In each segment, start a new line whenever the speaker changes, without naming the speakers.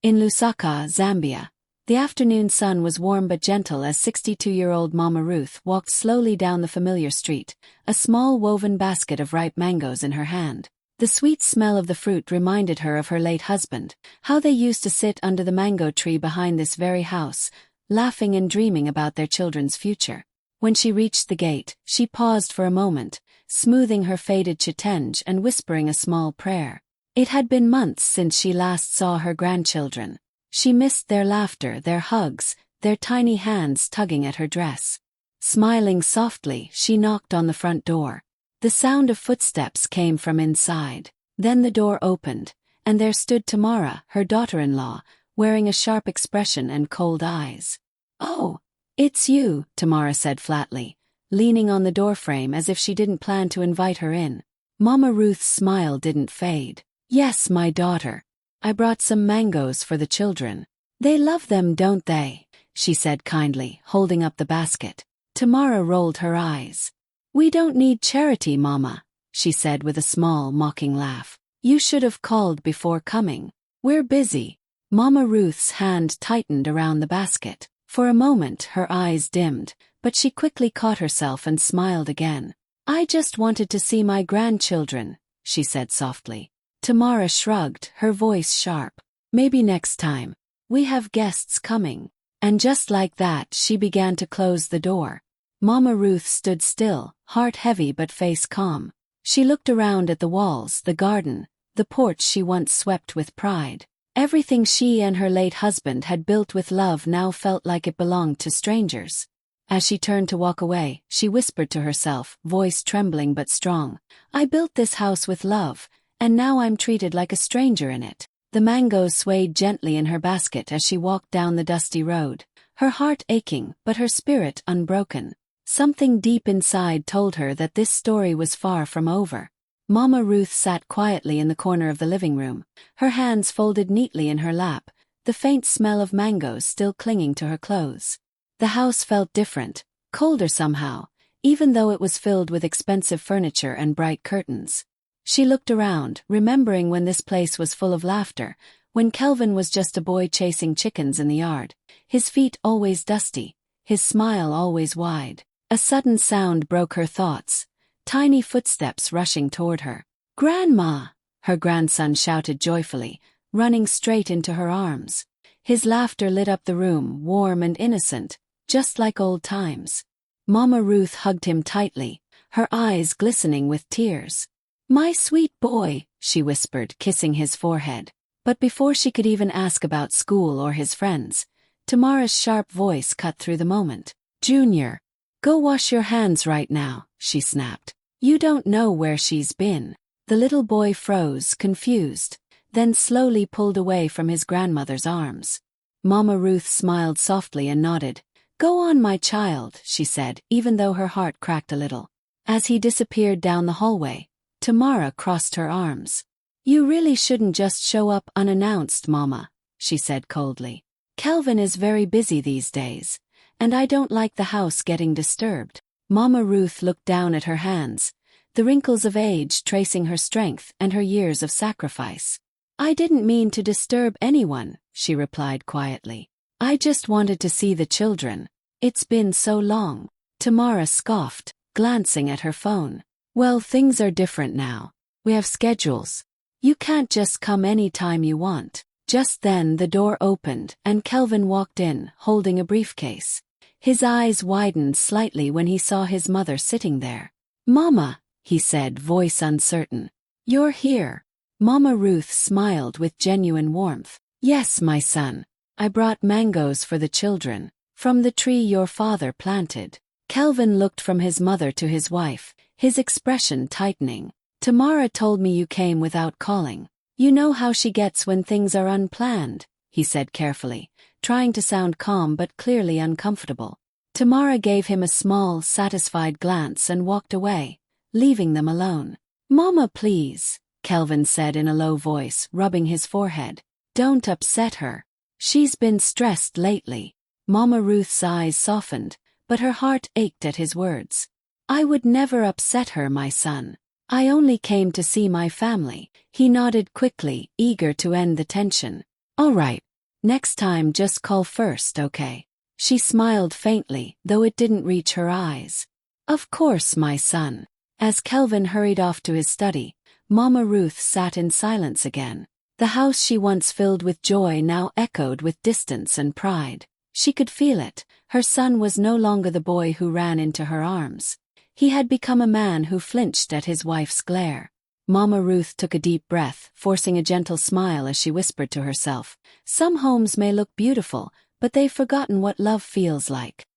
In Lusaka, Zambia, the afternoon sun was warm but gentle as 62-year-old Mama Ruth walked slowly down the familiar street, a small woven basket of ripe mangoes in her hand. The sweet smell of the fruit reminded her of her late husband, how they used to sit under the mango tree behind this very house, laughing and dreaming about their children's future. When she reached the gate, she paused for a moment, smoothing her faded chitenge and whispering a small prayer. It had been months since she last saw her grandchildren. She missed their laughter, their hugs, their tiny hands tugging at her dress. Smiling softly, she knocked on the front door. The sound of footsteps came from inside. Then the door opened, and there stood Tamara, her daughter-in-law, wearing a sharp expression and cold eyes. "Oh, it's you," Tamara said flatly, leaning on the doorframe as if she didn't plan to invite her in. Mama Ruth's smile didn't fade. "Yes, my daughter. I brought some mangoes for the children. They love them, don't they?" she said kindly, holding up the basket. Tamara rolled her eyes. "We don't need charity, Mama," she said with a small, mocking laugh. "You should have called before coming. We're busy." Mama Ruth's hand tightened around the basket. For a moment her eyes dimmed, but she quickly caught herself and smiled again. "I just wanted to see my grandchildren," she said softly. Tamara shrugged, her voice sharp. "Maybe next time. We have guests coming." And just like that she began to close the door. Mama Ruth stood still, heart heavy but face calm. She looked around at the walls, the garden, the porch she once swept with pride. Everything she and her late husband had built with love now felt like it belonged to strangers. As she turned to walk away, she whispered to herself, voice trembling but strong, "I built this house with love, and now I'm treated like a stranger in it." The mangoes swayed gently in her basket as she walked down the dusty road, her heart aching but her spirit unbroken. Something deep inside told her that this story was far from over. Mama Ruth sat quietly in the corner of the living room, her hands folded neatly in her lap, the faint smell of mangoes still clinging to her clothes. The house felt different, colder somehow, even though it was filled with expensive furniture and bright curtains. She looked around, remembering when this place was full of laughter, when Kelvin was just a boy chasing chickens in the yard, his feet always dusty, his smile always wide. A sudden sound broke her thoughts, tiny footsteps rushing toward her. "Grandma!" her grandson shouted joyfully, running straight into her arms. His laughter lit up the room, warm and innocent, just like old times. Mama Ruth hugged him tightly, her eyes glistening with tears. "My sweet boy," she whispered, kissing his forehead. But before she could even ask about school or his friends, Tamara's sharp voice cut through the moment. "Junior, go wash your hands right now," she snapped. "You don't know where she's been." The little boy froze, confused, then slowly pulled away from his grandmother's arms. Mama Ruth smiled softly and nodded. "Go on, my child," she said, even though her heart cracked a little. As he disappeared down the hallway, Tamara crossed her arms. "You really shouldn't just show up unannounced, Mama," she said coldly. "Kelvin is very busy these days, and I don't like the house getting disturbed." Mama Ruth looked down at her hands, the wrinkles of age tracing her strength and her years of sacrifice. "I didn't mean to disturb anyone," she replied quietly. "I just wanted to see the children. It's been so long." Tamara scoffed, glancing at her phone. "Well, things are different now. We have schedules. You can't just come any time you want." Just then the door opened and Kelvin walked in, holding a briefcase. His eyes widened slightly when he saw his mother sitting there. "Mama," he said, voice uncertain. "You're here." Mama Ruth smiled with genuine warmth. "Yes, my son. I brought mangoes for the children, from the tree your father planted." Kelvin looked from his mother to his wife, his expression tightening. "Tamara told me you came without calling. You know how she gets when things are unplanned," he said carefully, trying to sound calm but clearly uncomfortable. Tamara gave him a small, satisfied glance and walked away, leaving them alone. "Mama, please," Kelvin said in a low voice, rubbing his forehead. "Don't upset her. She's been stressed lately." Mama Ruth's eyes softened, but her heart ached at his words. "I would never upset her, my son. I only came to see my family." He nodded quickly, eager to end the tension. "All right, Next time just call first, okay? She smiled faintly, though it didn't reach her eyes. Of course, my son. As Kelvin hurried off to his study, Mama Ruth sat in silence again. The house she once filled with joy now echoed with distance and pride. She could feel it. Her son was no longer the boy who ran into her arms. He had become a man who flinched at his wife's glare. Mama Ruth took a deep breath, forcing a gentle smile as she whispered to herself, "Some homes may look beautiful, but they've forgotten what love feels like."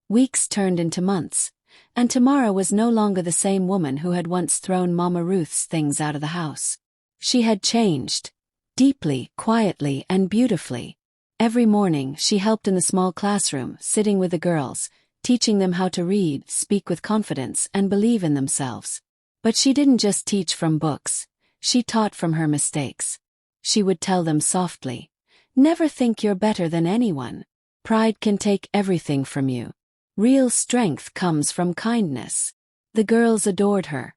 Weeks turned into months, and Tamara was no longer the same woman who had once thrown Mama Ruth's things out of the house. She had changed. Deeply, quietly, and beautifully. Every morning she helped in the small classroom, sitting with the girls, teaching them how to read, speak with confidence, and believe in themselves. But she didn't just teach from books. She taught from her mistakes. She would tell them softly, "Never think you're better than anyone. Pride can take everything from you. Real strength comes from kindness." The girls adored her,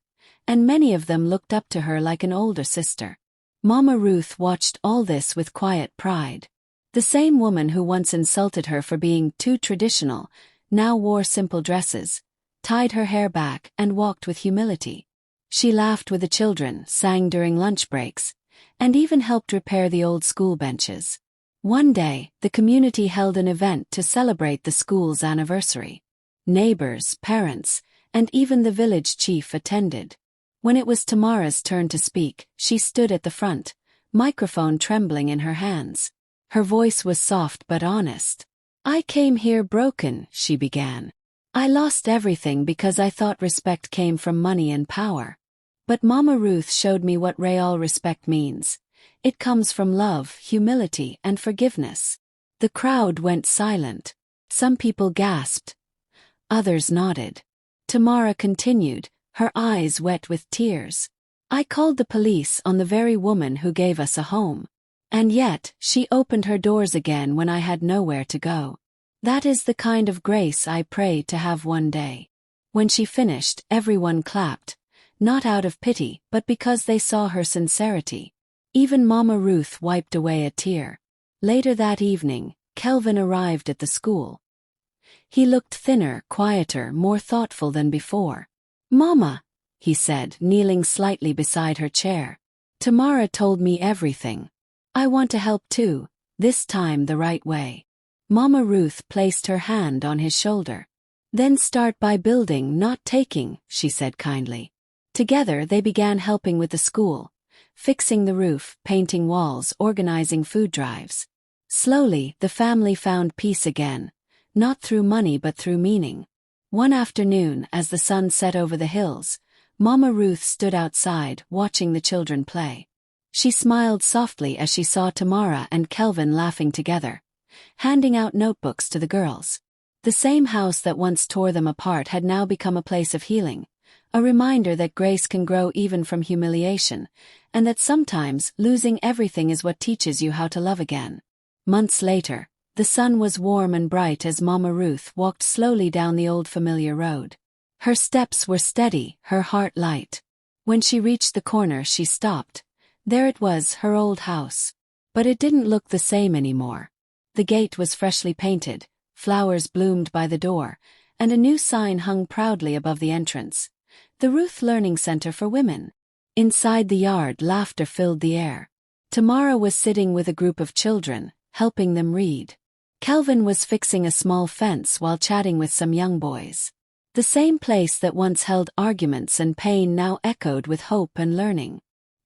and many of them looked up to her like an older sister. Mama Ruth watched all this with quiet pride. The same woman who once insulted her for being too traditional now wore simple dresses, tied her hair back, and walked with humility. She laughed with the children, sang during lunch breaks, and even helped repair the old school benches. One day, the community held an event to celebrate the school's anniversary. Neighbors, parents, and even the village chief attended. When it was Tamara's turn to speak, she stood at the front, microphone trembling in her hands. Her voice was soft but honest. "I came here broken," she began. "I lost everything because I thought respect came from money and power. But Mama Ruth showed me what real respect means. It comes from love, humility, and forgiveness." The crowd went silent. Some people gasped. Others nodded. Tamara continued, her eyes wet with tears. "I called the police on the very woman who gave us a home. And yet, she opened her doors again when I had nowhere to go. That is the kind of grace I pray to have one day." When she finished, everyone clapped, not out of pity, but because they saw her sincerity. Even Mama Ruth wiped away a tear. Later that evening, Kelvin arrived at the school. He looked thinner, quieter, more thoughtful than before. "Mama," he said, kneeling slightly beside her chair. "Tamara told me everything. I want to help too, this time the right way." Mama Ruth placed her hand on his shoulder. "Then start by building, not taking," she said kindly. Together they began helping with the school, fixing the roof, painting walls, organizing food drives. Slowly, the family found peace again, not through money but through meaning. One afternoon, as the sun set over the hills, Mama Ruth stood outside, watching the children play. She smiled softly as she saw Tamara and Kelvin laughing together, handing out notebooks to the girls. The same house that once tore them apart had now become a place of healing, a reminder that grace can grow even from humiliation, and that sometimes losing everything is what teaches you how to love again. Months later, the sun was warm and bright as Mama Ruth walked slowly down the old familiar road. Her steps were steady, her heart light. When she reached the corner, she stopped. There it was, her old house. But it didn't look the same anymore. The gate was freshly painted, flowers bloomed by the door, and a new sign hung proudly above the entrance. The Ruth Learning Center for Women. Inside the yard, laughter filled the air. Tamara was sitting with a group of children, helping them read. Kelvin was fixing a small fence while chatting with some young boys. The same place that once held arguments and pain now echoed with hope and learning.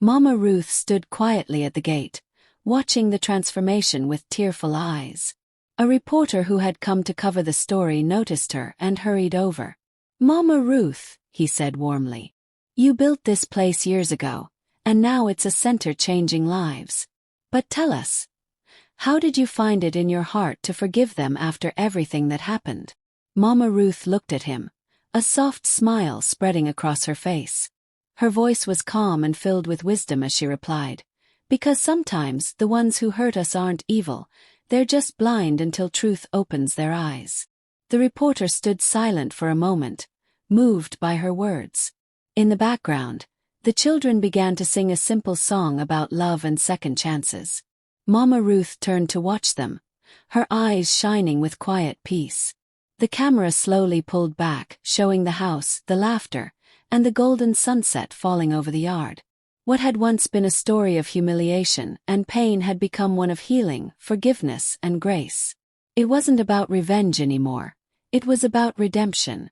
Mama Ruth stood quietly at the gate, watching the transformation with tearful eyes. A reporter who had come to cover the story noticed her and hurried over. "Mama Ruth," he said warmly, "you built this place years ago, and now it's a center changing lives. But tell us, how did you find it in your heart to forgive them after everything that happened?" Mama Ruth looked at him, a soft smile spreading across her face. Her voice was calm and filled with wisdom as she replied, "Because sometimes the ones who hurt us aren't evil, they're just blind until truth opens their eyes." The reporter stood silent for a moment, moved by her words. In the background, the children began to sing a simple song about love and second chances. Mama Ruth turned to watch them, her eyes shining with quiet peace. The camera slowly pulled back, showing the house, the laughter, and the golden sunset falling over the yard. What had once been a story of humiliation and pain had become one of healing, forgiveness, and grace. It wasn't about revenge anymore. It was about redemption.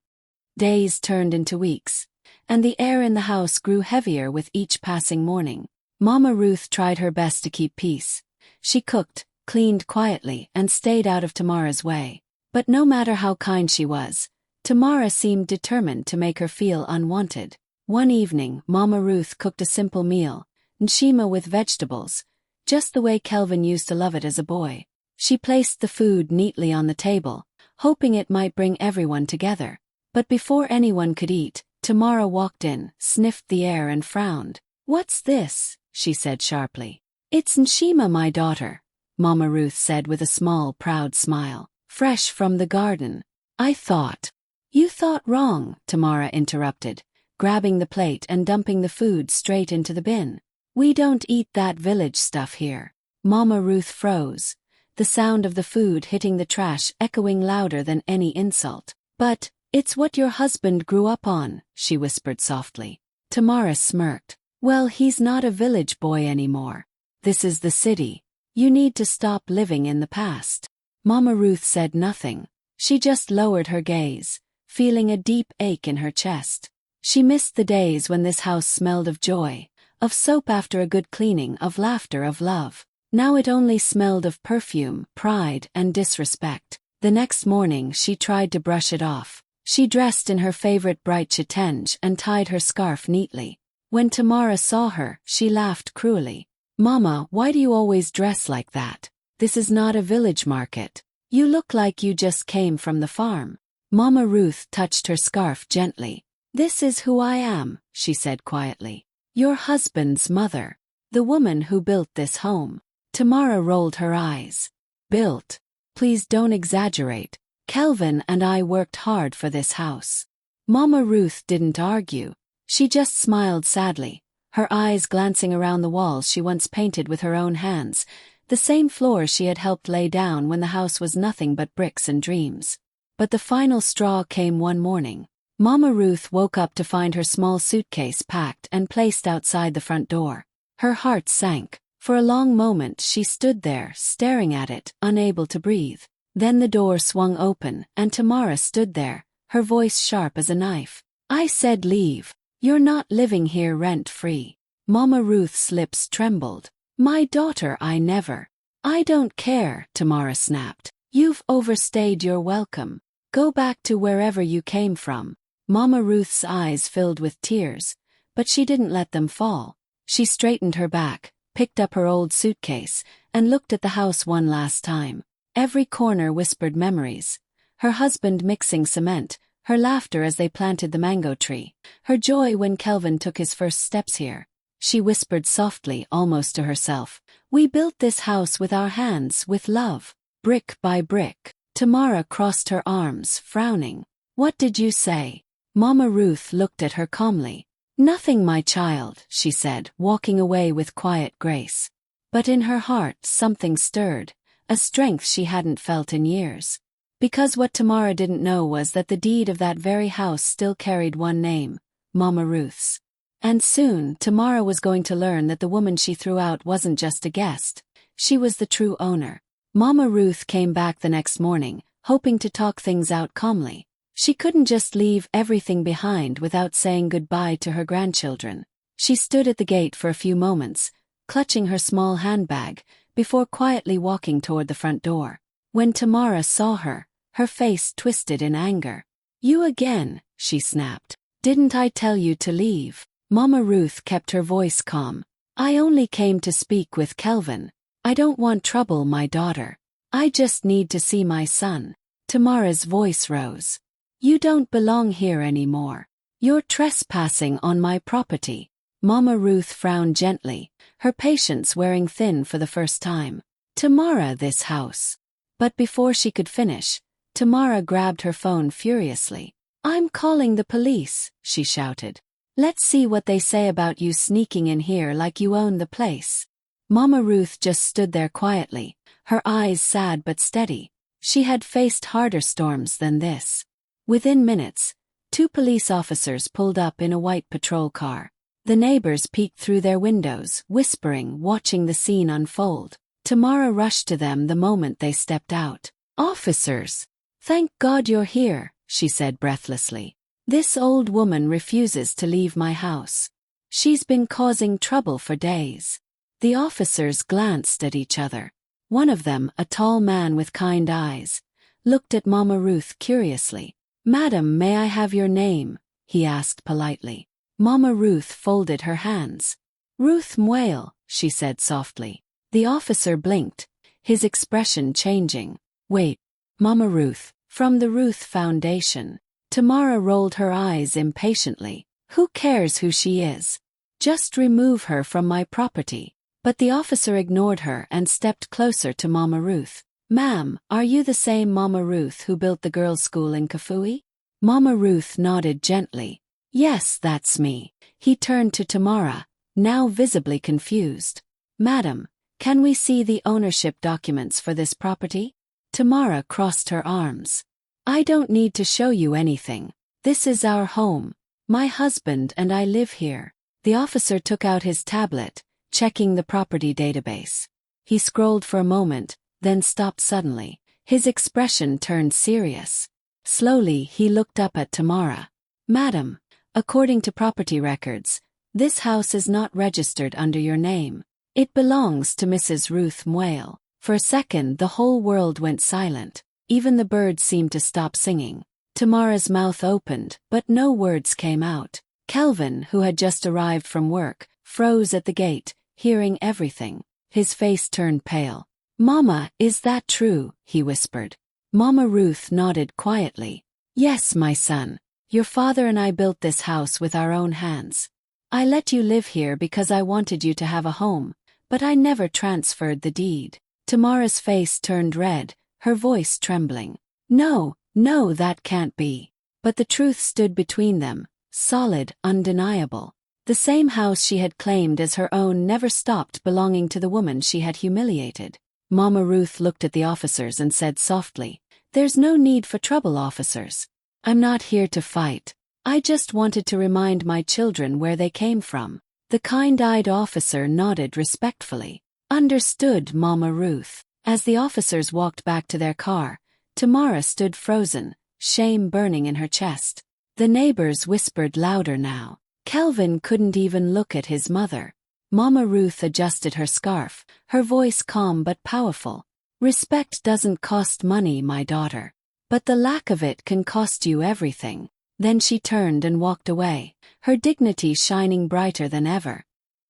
Days turned into weeks, and the air in the house grew heavier with each passing morning. Mama Ruth tried her best to keep peace. She cooked, cleaned quietly, and stayed out of Tamara's way. But no matter how kind she was, Tamara seemed determined to make her feel unwanted. One evening, Mama Ruth cooked a simple meal, nshima with vegetables, just the way Kelvin used to love it as a boy. She placed the food neatly on the table, hoping it might bring everyone together. But before anyone could eat, Tamara walked in, sniffed the air and frowned. "What's this?" she said sharply. "It's nshima, my daughter," Mama Ruth said with a small, proud smile. "Fresh from the garden." "I thought." "You thought wrong," Tamara interrupted, grabbing the plate and dumping the food straight into the bin. "We don't eat that village stuff here." Mama Ruth froze, the sound of the food hitting the trash echoing louder than any insult. "But it's what your husband grew up on," she whispered softly. Tamara smirked. "Well, he's not a village boy anymore. This is the city. You need to stop living in the past." Mama Ruth said nothing. She just lowered her gaze, feeling a deep ache in her chest. She missed the days when this house smelled of joy, of soap after a good cleaning, of laughter, of love. Now it only smelled of perfume, pride, and disrespect. The next morning she tried to brush it off. She dressed in her favorite bright chitenge and tied her scarf neatly. When Tamara saw her, she laughed cruelly. "Mama, why do you always dress like that? This is not a village market. You look like you just came from the farm." Mama Ruth touched her scarf gently. "This is who I am," she said quietly. "Your husband's mother. The woman who built this home." Tamara rolled her eyes. "Built? Please don't exaggerate. Kelvin and I worked hard for this house." Mama Ruth didn't argue. She just smiled sadly, her eyes glancing around the walls she once painted with her own hands, the same floors she had helped lay down when the house was nothing but bricks and dreams. But the final straw came one morning. Mama Ruth woke up to find her small suitcase packed and placed outside the front door. Her heart sank. For a long moment she stood there, staring at it, unable to breathe. Then the door swung open, and Tamara stood there, her voice sharp as a knife. "I said leave. You're not living here rent-free." Mama Ruth's lips trembled. "My daughter, I never." "I don't care," Tamara snapped. "You've overstayed your welcome. Go back to wherever you came from." Mama Ruth's eyes filled with tears, but she didn't let them fall. She straightened her back, picked up her old suitcase, and looked at the house one last time. Every corner whispered memories. Her husband mixing cement, her laughter as they planted the mango tree, her joy when Kelvin took his first steps here. She whispered softly, almost to herself, "We built this house with our hands, with love, brick by brick." Tamara crossed her arms, frowning. "What did you say?" Mama Ruth looked at her calmly. "Nothing, my child," she said, walking away with quiet grace. But in her heart something stirred, a strength she hadn't felt in years. Because what Tamara didn't know was that the deed of that very house still carried one name, Mama Ruth's. And soon, Tamara was going to learn that the woman she threw out wasn't just a guest. She was the true owner. Mama Ruth came back the next morning, hoping to talk things out calmly. She couldn't just leave everything behind without saying goodbye to her grandchildren. She stood at the gate for a few moments, clutching her small handbag, before quietly walking toward the front door. When Tamara saw her, her face twisted in anger. "You again," she snapped. "Didn't I tell you to leave?" Mama Ruth kept her voice calm. "I only came to speak with Kelvin. I don't want trouble, my daughter. I just need to see my son." Tamara's voice rose. "You don't belong here anymore. You're trespassing on my property." Mama Ruth frowned gently, her patience wearing thin for the first time. "Tamara, this house." But before she could finish, Tamara grabbed her phone furiously. "I'm calling the police," she shouted. "Let's see what they say about you sneaking in here like you own the place." Mama Ruth just stood there quietly, her eyes sad but steady. She had faced harder storms than this. Within minutes, 2 police officers pulled up in a white patrol car. The neighbors peeked through their windows, whispering, watching the scene unfold. Tamara rushed to them the moment they stepped out. "Officers! Thank God you're here," she said breathlessly. "This old woman refuses to leave my house. She's been causing trouble for days." The officers glanced at each other. One of them, a tall man with kind eyes, looked at Mama Ruth curiously. "Madam, may I have your name?" he asked politely. Mama Ruth folded her hands. "Ruth Mwale," she said softly. The officer blinked, his expression changing. "Wait, Mama Ruth, from the Ruth Foundation." Tamara rolled her eyes impatiently. "Who cares who she is? Just remove her from my property." But the officer ignored her and stepped closer to Mama Ruth. "Ma'am, are you the same Mama Ruth who built the girls' school in Kafui?" Mama Ruth nodded gently. "Yes, that's me." He turned to Tamara, now visibly confused. "Madam, can we see the ownership documents for this property?" Tamara crossed her arms. "I don't need to show you anything. This is our home. My husband and I live here." The officer took out his tablet, checking the property database. He scrolled for a moment, then stopped suddenly. His expression turned serious. Slowly he looked up at Tamara. "Madam, according to property records, this house is not registered under your name. It belongs to Mrs. Ruth Mwale." For a second the whole world went silent. Even the birds seemed to stop singing. Tamara's mouth opened, but no words came out. Kelvin, who had just arrived from work, froze at the gate, hearing everything. His face turned pale. "Mama, is that true?" he whispered. Mama Ruth nodded quietly. "Yes, my son. Your father and I built this house with our own hands. I let you live here because I wanted you to have a home, but I never transferred the deed." Tamara's face turned red, her voice trembling. "No, no, that can't be." But the truth stood between them, solid, undeniable. The same house she had claimed as her own never stopped belonging to the woman she had humiliated. Mama Ruth looked at the officers and said softly, "There's no need for trouble, officers. I'm not here to fight. I just wanted to remind my children where they came from." The kind-eyed officer nodded respectfully. "Understood, Mama Ruth." As the officers walked back to their car, Tamara stood frozen, shame burning in her chest. The neighbors whispered louder now. Kelvin couldn't even look at his mother. Mama Ruth adjusted her scarf, her voice calm but powerful. "Respect doesn't cost money, my daughter. But the lack of it can cost you everything." Then she turned and walked away, her dignity shining brighter than ever.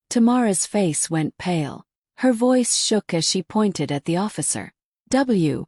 Tamara's face went pale. Her voice shook as she pointed at the officer.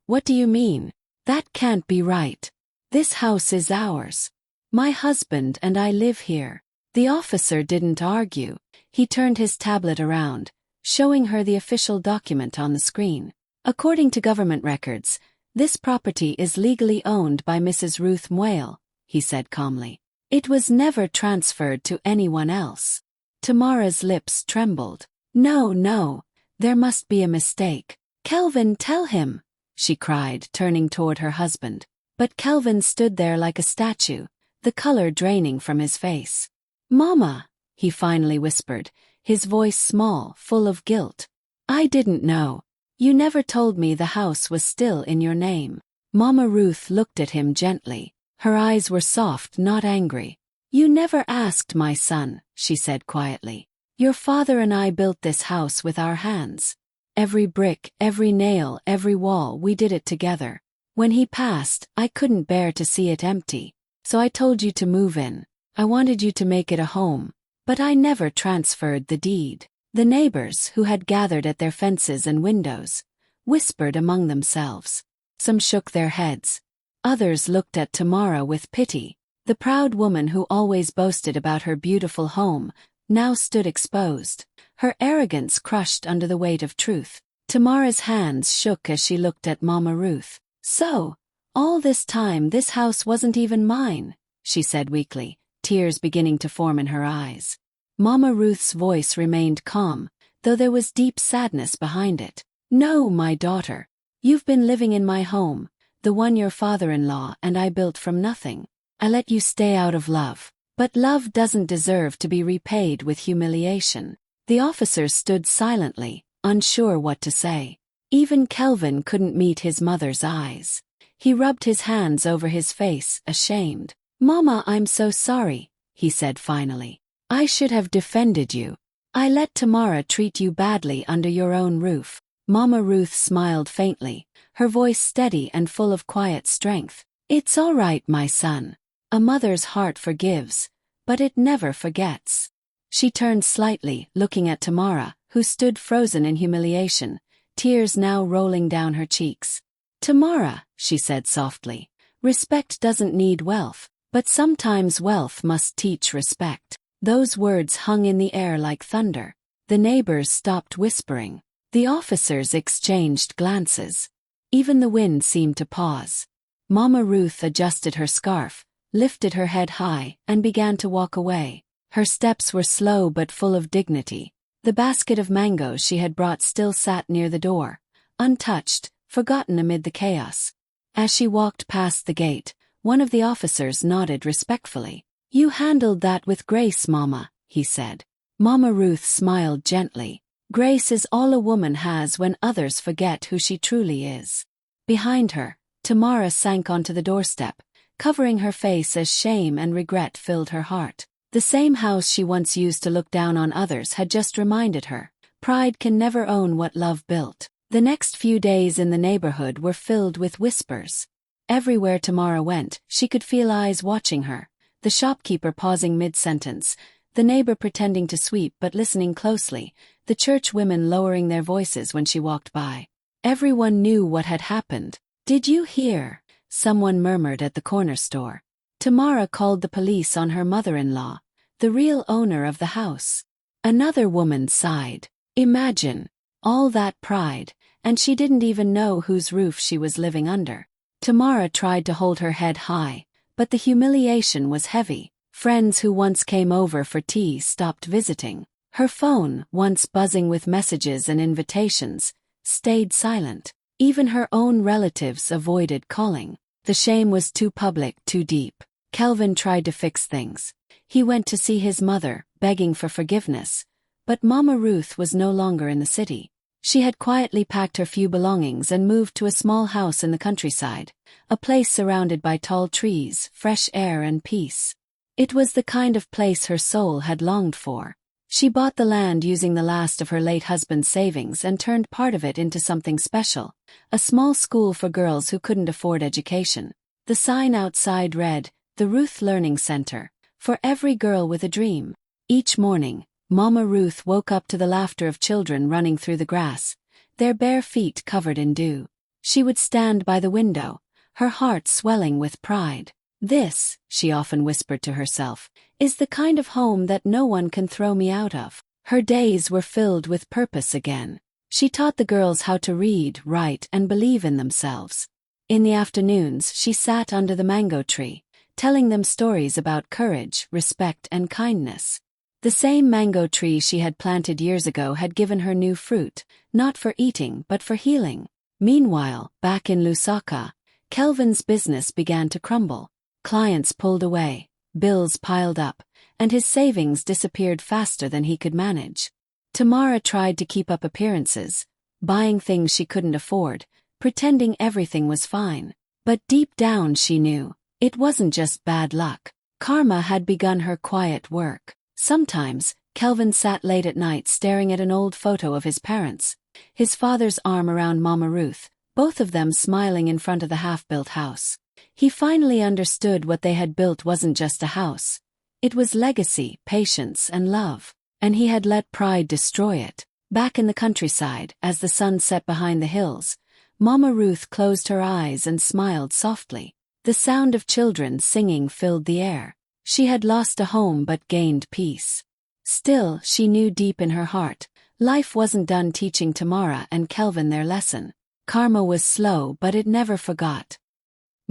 What do you mean? That can't be right. This house is ours. My husband and I live here." The officer didn't argue. He turned his tablet around, showing her the official document on the screen. "According to government records, this property is legally owned by Mrs. Ruth Mwale," he said calmly. "It was never transferred to anyone else." Tamara's lips trembled. No, there must be a mistake. "Kelvin, tell him," she cried, turning toward her husband. But Kelvin stood there like a statue, the color draining from his face. "Mama," he finally whispered, his voice small, full of guilt. "I didn't know. You never told me the house was still in your name." Mama Ruth looked at him gently. Her eyes were soft, not angry. "You never asked, my son," she said quietly. "Your father and I built this house with our hands. Every brick, every nail, every wall, we did it together. When he passed, I couldn't bear to see it empty. So I told you to move in. I wanted you to make it a home. But I never transferred the deed." The neighbors, who had gathered at their fences and windows, whispered among themselves. Some shook their heads. Others looked at Tamara with pity. The proud woman who always boasted about her beautiful home now stood exposed, her arrogance crushed under the weight of truth. Tamara's hands shook as she looked at Mama Ruth. "So, all this time this house wasn't even mine," she said weakly, tears beginning to form in her eyes. Mama Ruth's voice remained calm, though there was deep sadness behind it. No, my daughter. You've been living in my home, the one your father-in-law and I built from nothing. I let you stay out of love. But love doesn't deserve to be repaid with humiliation. The officers stood silently, unsure what to say. Even Kelvin couldn't meet his mother's eyes. He rubbed his hands over his face, ashamed. Mama, I'm so sorry, he said finally. I should have defended you. I let Tamara treat you badly under your own roof. Mama Ruth smiled faintly, her voice steady and full of quiet strength. It's all right, my son. A mother's heart forgives, but it never forgets. She turned slightly, looking at Tamara, who stood frozen in humiliation, tears now rolling down her cheeks. Tamara, she said softly, respect doesn't need wealth, but sometimes wealth must teach respect. Those words hung in the air like thunder. The neighbors stopped whispering. The officers exchanged glances. Even the wind seemed to pause. Mama Ruth adjusted her scarf, lifted her head high, and began to walk away. Her steps were slow but full of dignity. The basket of mangoes she had brought still sat near the door, untouched, forgotten amid the chaos. As she walked past the gate, one of the officers nodded respectfully. You handled that with grace, Mama, he said. Mama Ruth smiled gently. Grace is all a woman has when others forget who she truly is. Behind her, Tamara sank onto the doorstep, covering her face as shame and regret filled her heart. The same house she once used to look down on others had just reminded her, pride can never own what love built. The next few days in the neighborhood were filled with whispers. Everywhere Tamara went, she could feel eyes watching her, the shopkeeper pausing mid-sentence, the neighbor pretending to sweep but listening closely, the church women lowering their voices when she walked by. Everyone knew what had happened. Did you hear? Someone murmured at the corner store. Tamara called the police on her mother-in-law, the real owner of the house. Another woman sighed. Imagine, all that pride, and she didn't even know whose roof she was living under. Tamara tried to hold her head high, but the humiliation was heavy. Friends who once came over for tea stopped visiting. Her phone, once buzzing with messages and invitations, stayed silent. Even her own relatives avoided calling. The shame was too public, too deep. Kelvin tried to fix things. He went to see his mother, begging for forgiveness. But Mama Ruth was no longer in the city. She had quietly packed her few belongings and moved to a small house in the countryside, a place surrounded by tall trees, fresh air and peace. It was the kind of place her soul had longed for. She bought the land using the last of her late husband's savings and turned part of it into something special, a small school for girls who couldn't afford education. The sign outside read, "The Ruth Learning Center, for every girl with a dream." Each morning, Mama Ruth woke up to the laughter of children running through the grass, their bare feet covered in dew. She would stand by the window, her heart swelling with pride. This, she often whispered to herself, is the kind of home that no one can throw me out of. Her days were filled with purpose again. She taught the girls how to read, write, and believe in themselves. In the afternoons, she sat under the mango tree, telling them stories about courage, respect, and kindness. The same mango tree she had planted years ago had given her new fruit, not for eating but for healing. Meanwhile, back in Lusaka, Kelvin's business began to crumble. Clients pulled away, bills piled up, and his savings disappeared faster than he could manage. Tamara tried to keep up appearances, buying things she couldn't afford, pretending everything was fine. But deep down she knew, it wasn't just bad luck. Karma had begun her quiet work. Sometimes, Kelvin sat late at night staring at an old photo of his parents, his father's arm around Mama Ruth, both of them smiling in front of the half-built house. He finally understood what they had built wasn't just a house. It was legacy, patience, and love. And he had let pride destroy it. Back in the countryside, as the sun set behind the hills, Mama Ruth closed her eyes and smiled softly. The sound of children singing filled the air. She had lost a home but gained peace. Still, she knew deep in her heart, life wasn't done teaching Tamara and Kelvin their lesson. Karma was slow but it never forgot.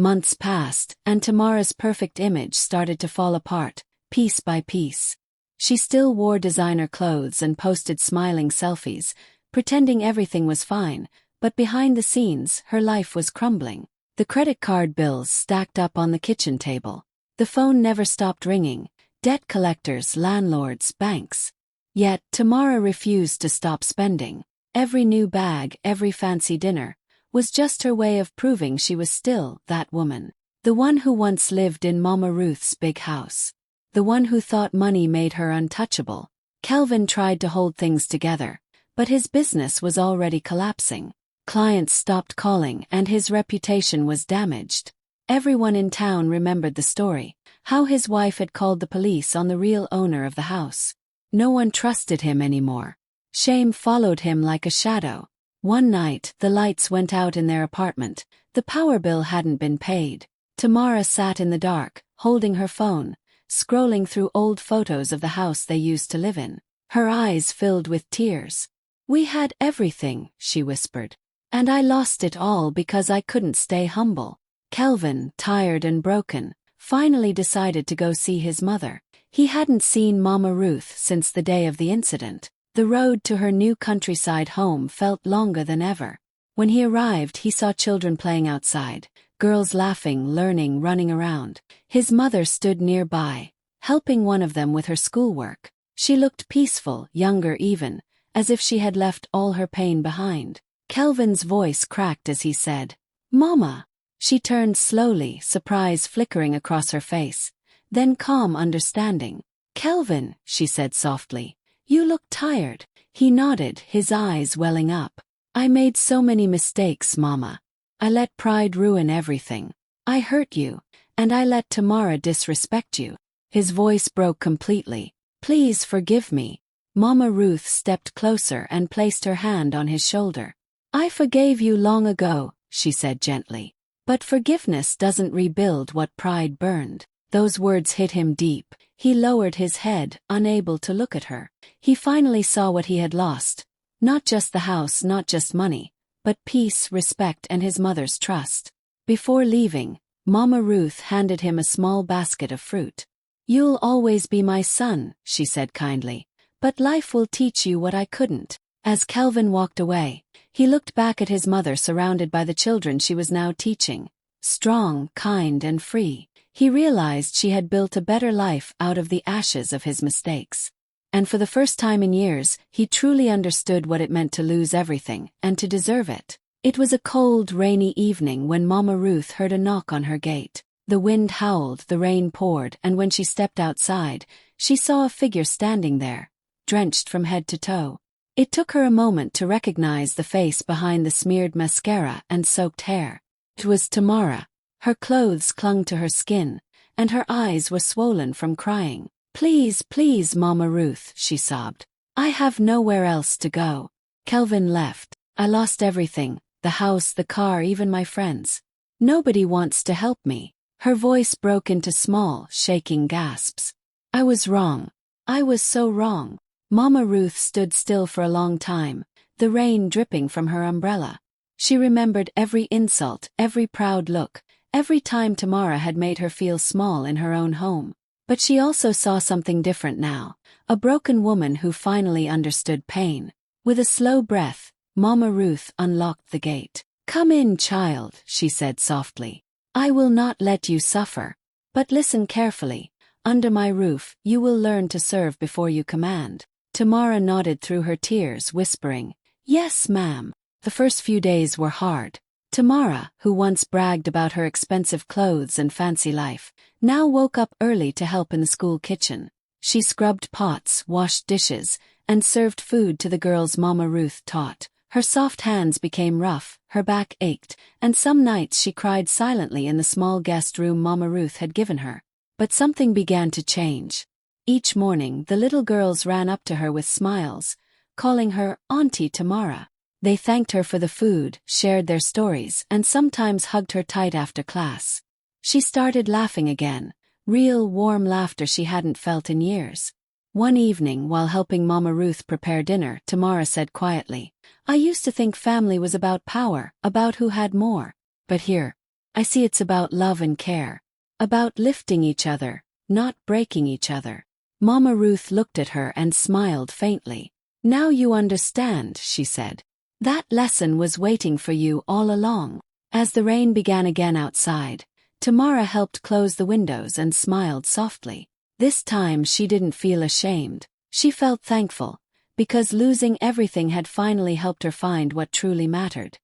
Months passed, and Tamara's perfect image started to fall apart, piece by piece. She still wore designer clothes and posted smiling selfies, pretending everything was fine, but behind the scenes, her life was crumbling. The credit card bills stacked up on the kitchen table. The phone never stopped ringing. Debt collectors, landlords, banks. Yet, Tamara refused to stop spending. Every new bag, every fancy dinner, was just her way of proving she was still that woman. The one who once lived in Mama Ruth's big house. The one who thought money made her untouchable. Kelvin tried to hold things together, but his business was already collapsing. Clients stopped calling and his reputation was damaged. Everyone in town remembered the story, how his wife had called the police on the real owner of the house. No one trusted him anymore. Shame followed him like a shadow. One night, the lights went out in their apartment. The power bill hadn't been paid. Tamara sat in the dark, holding her phone, scrolling through old photos of the house they used to live in. Her eyes filled with tears. "We had everything," she whispered. "And I lost it all because I couldn't stay humble." Kelvin, tired and broken, finally decided to go see his mother. He hadn't seen Mama Ruth since the day of the incident. The road to her new countryside home felt longer than ever. When he arrived, he saw children playing outside, girls laughing, learning, running around. His mother stood nearby, helping one of them with her schoolwork. She looked peaceful, younger even, as if she had left all her pain behind. Kelvin's voice cracked as he said, "Mama." She turned slowly, surprise flickering across her face, then calm understanding. "Kelvin," she said softly, "you look tired." He nodded, his eyes welling up. "I made so many mistakes, Mama. I let pride ruin everything. I hurt you, and I let Tamara disrespect you." His voice broke completely. "Please forgive me." Mama Ruth stepped closer and placed her hand on his shoulder. "I forgave you long ago," she said gently. "But forgiveness doesn't rebuild what pride burned." Those words hit him deep. He lowered his head, unable to look at her. He finally saw what he had lost. Not just the house, not just money, but peace, respect, and his mother's trust. Before leaving, Mama Ruth handed him a small basket of fruit. "You'll always be my son," she said kindly, "but life will teach you what I couldn't." As Kelvin walked away, he looked back at his mother surrounded by the children she was now teaching. Strong, kind, and free. He realized she had built a better life out of the ashes of his mistakes. And for the first time in years, he truly understood what it meant to lose everything, and to deserve it. It was a cold, rainy evening when Mama Ruth heard a knock on her gate. The wind howled, the rain poured, and when she stepped outside, she saw a figure standing there, drenched from head to toe. It took her a moment to recognize the face behind the smeared mascara and soaked hair. It was Tamara. Her clothes clung to her skin, and her eyes were swollen from crying. "Please, please, Mama Ruth," she sobbed. "I have nowhere else to go." Kelvin left. "I lost everything, the house, the car, even my friends. Nobody wants to help me." Her voice broke into small, shaking gasps. "I was wrong. I was so wrong." Mama Ruth stood still for a long time, the rain dripping from her umbrella. She remembered every insult, every proud look, every time Tamara had made her feel small in her own home. But she also saw something different now, a broken woman who finally understood pain. With a slow breath, Mama Ruth unlocked the gate. "Come in, child," she said softly. "I will not let you suffer. But listen carefully. Under my roof, you will learn to serve before you command." Tamara nodded through her tears, whispering, "Yes, ma'am." The first few days were hard. Tamara, who once bragged about her expensive clothes and fancy life, now woke up early to help in the school kitchen. She scrubbed pots, washed dishes, and served food to the girls Mama Ruth taught. Her soft hands became rough, her back ached, and some nights she cried silently in the small guest room Mama Ruth had given her. But something began to change. Each morning, the little girls ran up to her with smiles, calling her Auntie Tamara. They thanked her for the food, shared their stories, and sometimes hugged her tight after class. She started laughing again, real warm laughter she hadn't felt in years. One evening, while helping Mama Ruth prepare dinner, Tamara said quietly, "I used to think family was about power, about who had more. But here, I see it's about love and care. About lifting each other, not breaking each other. Mama Ruth looked at her and smiled faintly. Now you understand, she said. That lesson was waiting for you all along. As the rain began again outside, Tamara helped close the windows and smiled softly. This time she didn't feel ashamed. She felt thankful, because losing everything had finally helped her find what truly mattered.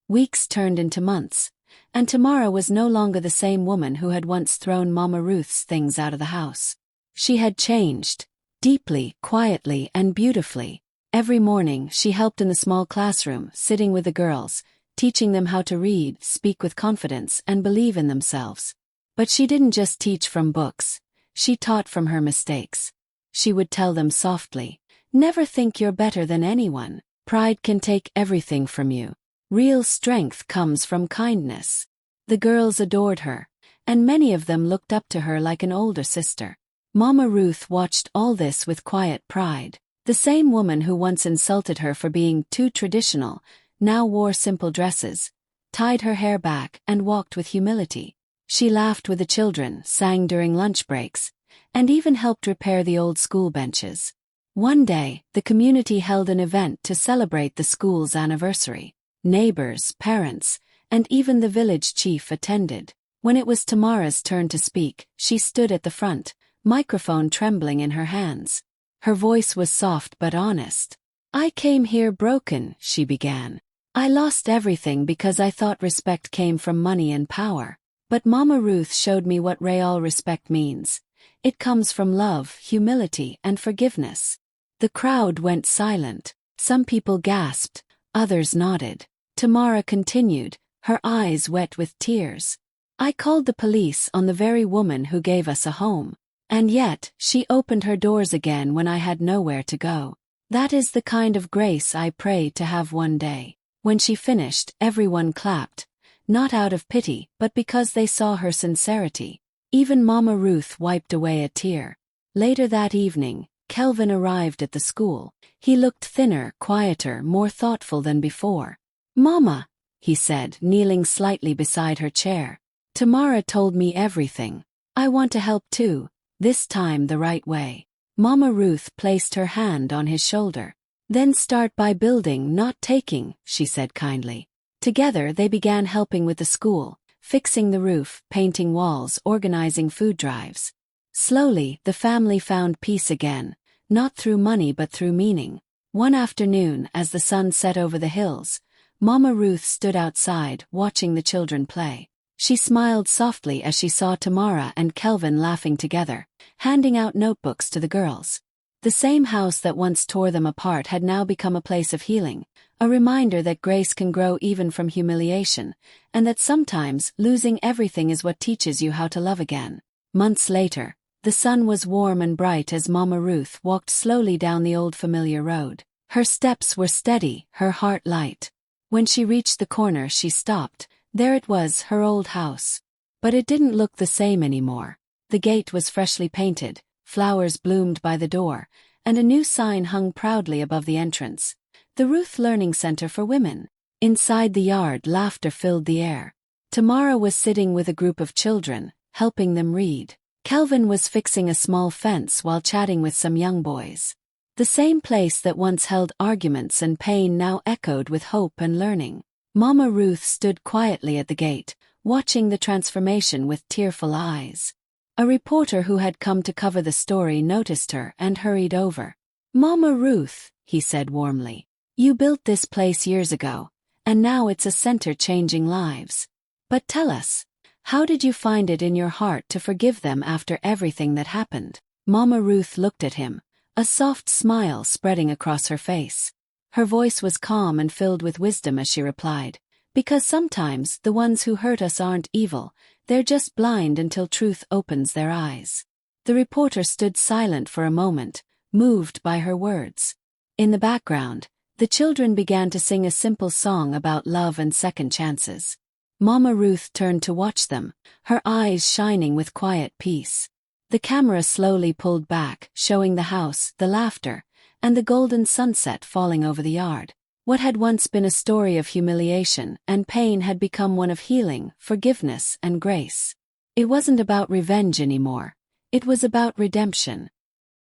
Weeks turned into months, and Tamara was no longer the same woman who had once thrown Mama Ruth's things out of the house. She had changed, deeply, quietly, and beautifully. Every morning she helped in the small classroom, sitting with the girls, teaching them how to read, speak with confidence, and believe in themselves. But she didn't just teach from books. She taught from her mistakes. She would tell them softly, "Never think you're better than anyone. Pride can take everything from you. Real strength comes from kindness." The girls adored her, and many of them looked up to her like an older sister. Mama Ruth watched all this with quiet pride. The same woman who once insulted her for being too traditional now wore simple dresses, tied her hair back, and walked with humility. She laughed with the children, sang during lunch breaks, and even helped repair the old school benches. One day, the community held an event to celebrate the school's anniversary. Neighbors, parents, and even the village chief attended. When it was Tamara's turn to speak, she stood at the front, microphone trembling in her hands. Her voice was soft but honest. "I came here broken," she began. "I lost everything because I thought respect came from money and power. But Mama Ruth showed me what real respect means. It comes from love, humility, and forgiveness." The crowd went silent. Some people gasped, others nodded. Tamara continued, her eyes wet with tears. "I called the police on the very woman who gave us a home. And yet, she opened her doors again when I had nowhere to go. That is the kind of grace I pray to have one day." When she finished, everyone clapped, not out of pity, but because they saw her sincerity. Even Mama Ruth wiped away a tear. Later that evening, Kelvin arrived at the school. He looked thinner, quieter, more thoughtful than before. "Mama," he said, kneeling slightly beside her chair. "Tamara told me everything. I want to help too, this time the right way." Mama Ruth placed her hand on his shoulder. "Then start by building, not taking," she said kindly. Together they began helping with the school, fixing the roof, painting walls, organizing food drives. Slowly, the family found peace again, not through money but through meaning. One afternoon, as the sun set over the hills, Mama Ruth stood outside, watching the children play. She smiled softly as she saw Tamara and Kelvin laughing together, handing out notebooks to the girls. The same house that once tore them apart had now become a place of healing, a reminder that grace can grow even from humiliation, and that sometimes losing everything is what teaches you how to love again. Months later, the sun was warm and bright as Mama Ruth walked slowly down the old familiar road. Her steps were steady, her heart light. When she reached the corner, she stopped. There it was, her old house. But it didn't look the same anymore. The gate was freshly painted, flowers bloomed by the door, and a new sign hung proudly above the entrance. The Ruth Learning Center for Women. Inside the yard, laughter filled the air. Tamara was sitting with a group of children, helping them read. Kelvin was fixing a small fence while chatting with some young boys. The same place that once held arguments and pain now echoed with hope and learning. Mama Ruth stood quietly at the gate, watching the transformation with tearful eyes. A reporter who had come to cover the story noticed her and hurried over. "Mama Ruth," he said warmly, "you built this place years ago, and now it's a center changing lives. But tell us, how did you find it in your heart to forgive them after everything that happened?" Mama Ruth looked at him, a soft smile spreading across her face. Her voice was calm and filled with wisdom as she replied, "Because sometimes the ones who hurt us aren't evil, they're just blind until truth opens their eyes." The reporter stood silent for a moment, moved by her words. In the background, the children began to sing a simple song about love and second chances. Mama Ruth turned to watch them, her eyes shining with quiet peace. The camera slowly pulled back, showing the house, the laughter, and the golden sunset falling over the yard. What had once been a story of humiliation and pain had become one of healing, forgiveness, and grace. It wasn't about revenge anymore. It was about redemption.